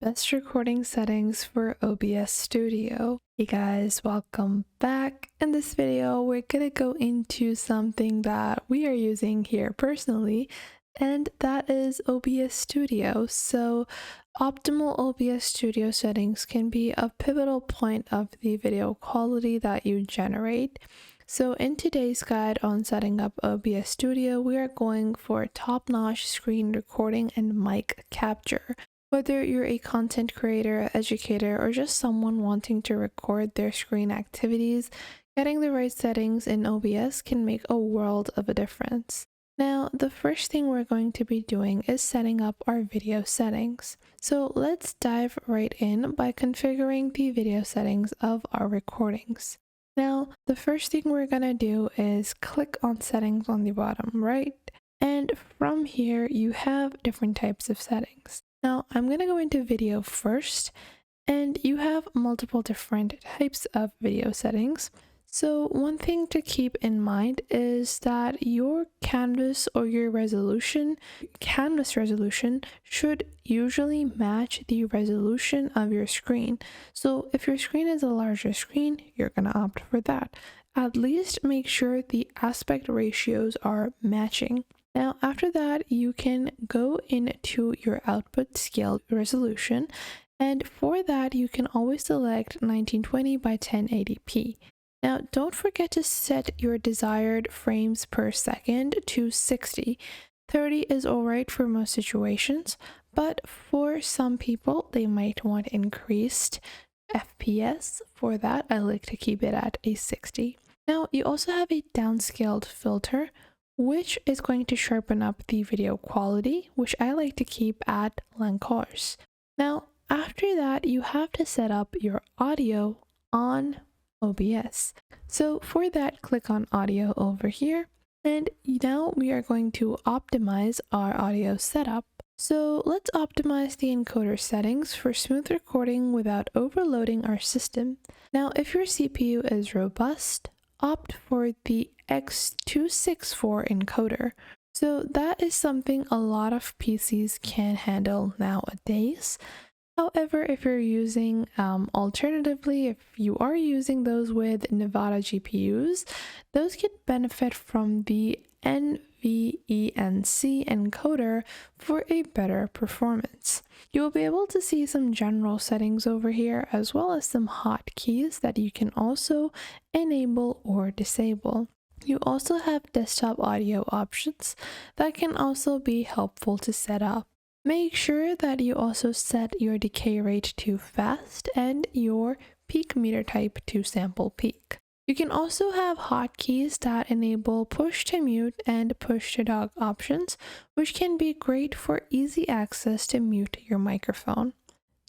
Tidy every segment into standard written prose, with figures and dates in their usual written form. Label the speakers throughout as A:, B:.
A: best recording settings for OBS Studio. Hey guys, welcome back. In this video, we're gonna go into something that we are using here personally, and that is OBS Studio. So optimal OBS Studio settings can be a pivotal point of the video quality that you generate. So in today's guide on setting up OBS Studio, we are going for top-notch screen recording and mic capture. Whether you're a content creator, educator, or just someone wanting to record their screen activities, getting the right settings in OBS can make a world of a difference. Now, the first thing we're going to be doing is setting up our video settings. So let's dive right in by configuring the video settings of our recordings. Now, the first thing we're gonna do is click on settings on the bottom right, and from here you have different types of settings. Now, I'm gonna go into video first, and you have multiple different types of video settings. So one thing to keep in mind is that your canvas or your canvas resolution should usually match the resolution of your screen. So if your screen is a larger screen, you're going to opt for that. At least make sure the aspect ratios are matching. Now, after that, you can go into your output scale resolution, and for that, you can always select 1920 by 1080p. Now, don't forget to set your desired frames per second to 60. 30 is alright for most situations, but for some people, they might want increased FPS. For that, I like to keep it at a 60. Now, you also have a downscaled filter, which is going to sharpen up the video quality, which I like to keep at l'encourse. Now, after that, you have to set up your audio on OBS. So for that, click on audio over here, and now we are going to optimize our audio setup. So let's optimize the encoder settings for smooth recording without overloading our system. Now, if your CPU is robust, opt for the X264 encoder. So that is something a lot of PCs can handle nowadays. However, if you're using, alternatively, if you are using those with Nevada GPUs, those can benefit from the NVENC encoder for a better performance. You will be able to see some general settings over here, as well as some hotkeys that you can also enable or disable. You also have desktop audio options that can also be helpful to set up. Make sure that you also set your decay rate to fast and your peak meter type to sample peak. You can also have hotkeys that enable push to mute and push to talk options, which can be great for easy access to mute your microphone.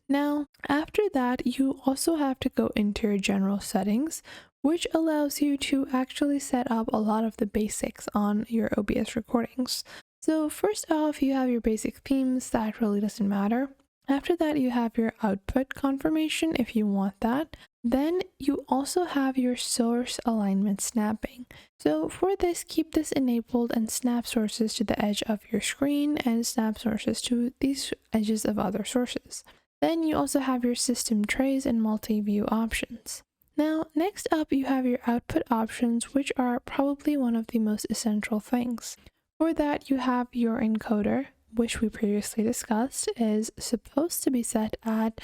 A: Now, after that, you also have to go into your general settings, which allows you to actually set up a lot of the basics on your OBS recordings. So first off, you have your basic themes. That really doesn't matter. After that, you have your output confirmation if you want that. Then you also have your source alignment snapping. So for this, keep this enabled and snap sources to the edge of your screen and snap sources to these edges of other sources. Then you also have your system trays and multi-view options. Now, next up, you have your output options, which are probably one of the most essential things. For that, you have your encoder, which we previously discussed, is supposed to be set at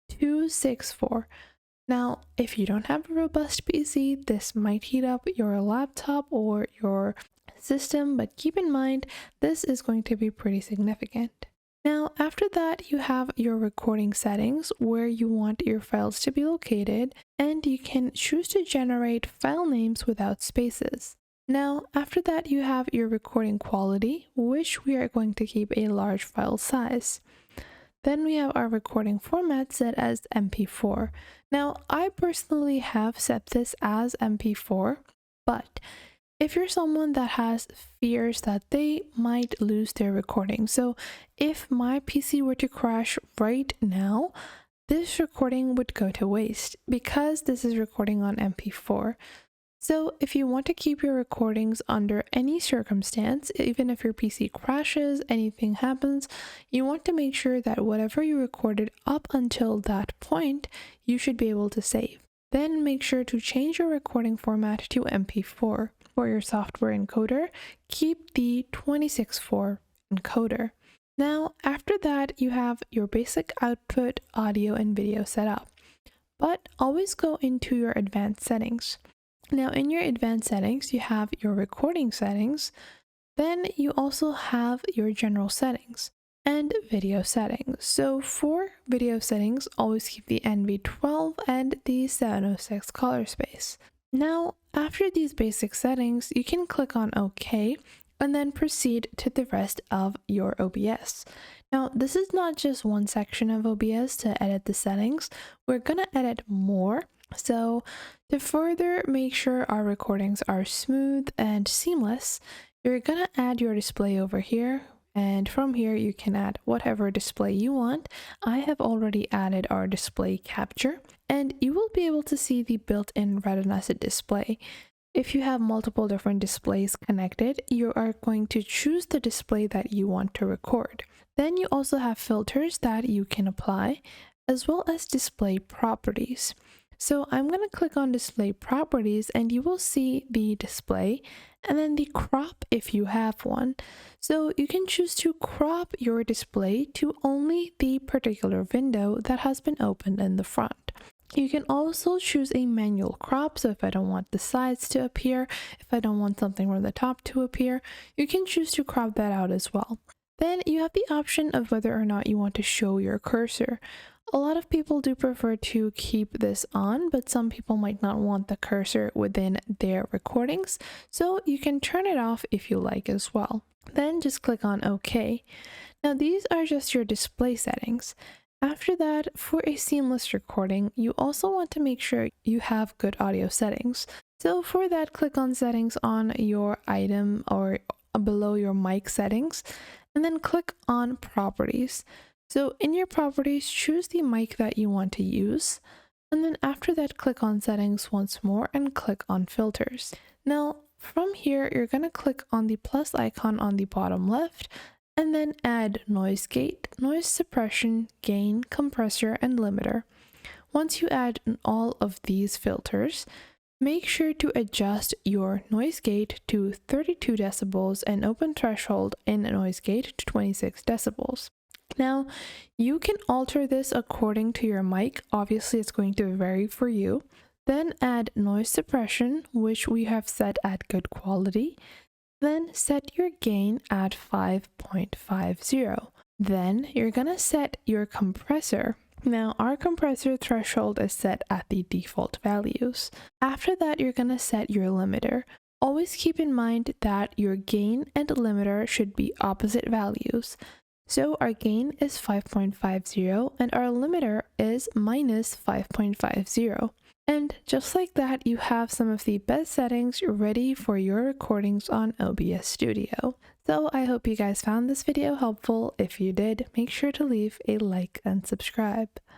A: 264. Now, if you don't have a robust PC, this might heat up your laptop or your system, but keep in mind, this is going to be pretty significant. Now, after that, you have your recording settings where you want your files to be located, and you can choose to generate file names without spaces. Now, after that, you have your recording quality, which we are going to keep a large file size. Then we have our recording format set as MP4. Now, I personally have set this as MP4, but if you're someone that has fears that they might lose their recording, so if my PC were to crash right now, this recording would go to waste because this is recording on MP4. So if you want to keep your recordings under any circumstance, even if your PC crashes, anything happens, you want to make sure that whatever you recorded up until that point, you should be able to save. Then make sure to change your recording format to MP4. For your software encoder, keep the 26.4 encoder. Now, after that, you have your basic output, audio, and video set up. But always go into your advanced settings. Now, in your advanced settings, you have your recording settings. Then you also have your general settings and video settings. So for video settings, always keep the NV12 and the 706 color space. Now, after these basic settings, you can click on OK and then proceed to the rest of your OBS. Now, this is not just one section of OBS to edit the settings. We're gonna edit more. So to further make sure our recordings are smooth and seamless, you're gonna add your display over here. And from here, you can add whatever display you want. I have already added our display capture, and you will be able to see the built-in Retina display. If you have multiple different displays connected, you are going to choose the display that you want to record. Then you also have filters that you can apply, as well as display properties. So I'm going to click on display properties and you will see the display and then the crop if you have one. So you can choose to crop your display to only the particular window that has been opened in the front. You can also choose a manual crop, so if I don't want the sides to appear, if I don't want something from the top to appear, you can choose to crop that out as well. Then you have the option of whether or not you want to show your cursor. A lot of people do prefer to keep this on, but some people might not want the cursor within their recordings, so you can turn it off if you like as well. Then just click on OK. Now these are just your display settings. After that, for a seamless recording, you also want to make sure you have good audio settings. So for that, click on settings on your item or below your mic settings, and then click on properties. So in your properties, choose the mic that you want to use. And then after that, click on settings once more and click on filters. Now from here, you're going to click on the plus icon on the bottom left and then add noise gate, noise suppression, gain, compressor, and limiter. Once you add all of these filters, make sure to adjust your noise gate to 32 decibels and open threshold in noise gate to 26 decibels. Now, you can alter this according to your mic. Obviously, it's going to vary for you. Then add noise suppression, which we have set at good quality. Then set your gain at 5.50. Then you're gonna set your compressor. Now our compressor threshold is set at the default values. After that, you're gonna set your limiter. Always keep in mind that your gain and limiter should be opposite values. So our gain is 5.50 and our limiter is minus 5.50. And just like that, you have some of the best settings ready for your recordings on OBS Studio. So I hope you guys found this video helpful. If you did, make sure to leave a like and subscribe.